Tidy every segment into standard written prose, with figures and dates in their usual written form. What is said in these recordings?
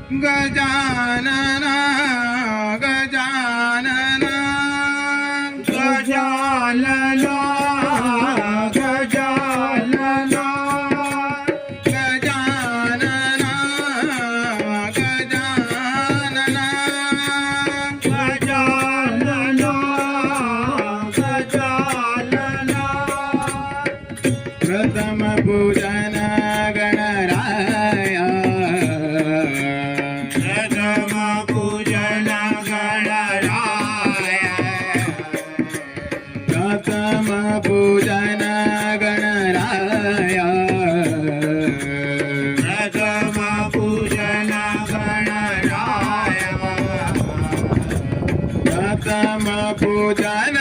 गजानन गजानन गजानन गजानन गजानन गजानन गजानन गजानन प्रथम पूजन गणराय प्रथम पूजन गणराय प्रथम पूजन गणराय प्रथम पूजन गणराय प्रथम पूजन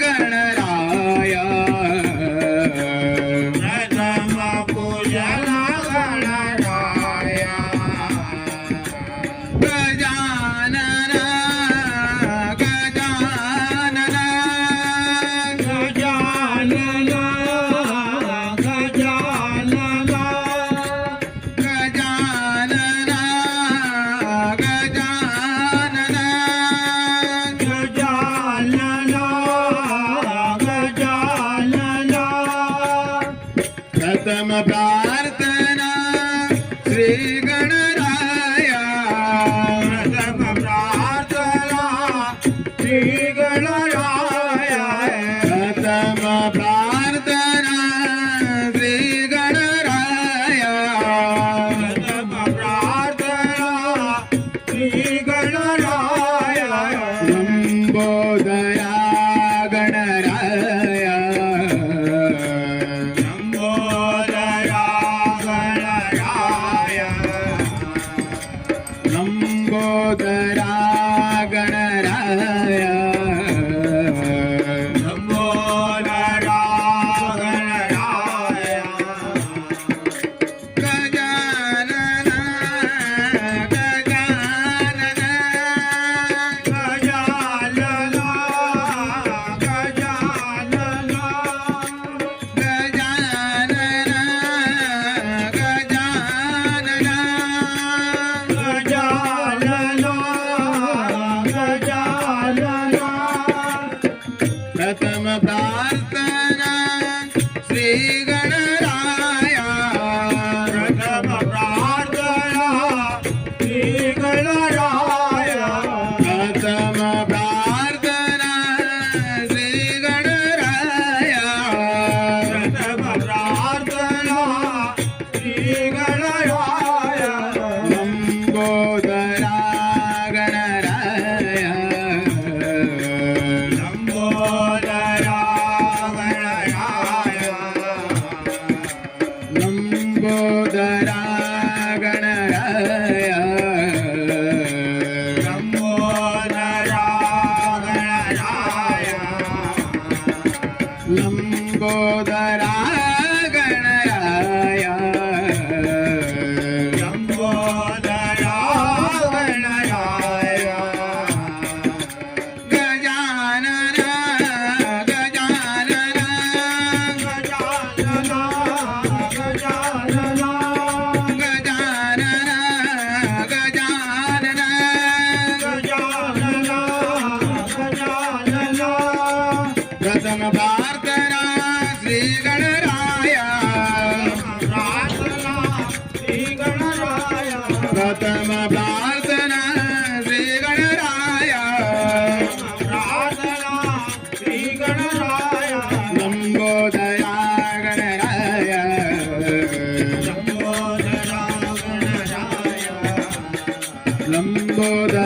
गणराय प्रथम पूजन गणराय गजानन गजानन गजानन गजानन गजानन गजानन गजानन गजानन प्रथम प्रार्थना श्री गणराय प्रथम प्रार्थना श्री गणराय प्रथम प्रार्थना श्री गणराय प्रथम प्रार्थना श्री गणराय लंबोदरा गणराय लंबोदरा गणराय लंबोदरा गणराय लंबोदरा गणराय गजानन गजानन गजानन गजानन गजानन गजानन गजानन गजानन प्रथम प्रार्थना श्री गणराय प्रथम प्रार्थना श्री गणराय प्रथम प्रार्थना श्री गणराय प्रथम प्रार्थना श्री गणराय लंबोदरा गणराय लंबोदरा गणराय लंबोदरा गणराय लंबोदरा गणराय लंबोदरा गणराय लंबोदरा गणराय गजानन गजानन गजानन गजानन गजानन गजानन गजानन गजानन प्रथम प्रार्थना श्री गणराय प्रार्थना श्री गणराय प्रथम प्रार्थना श्री गणराय प्रार्थना श्री गणराय लंबोदरा गणराय लंबोदरा गणराय लंबोदरा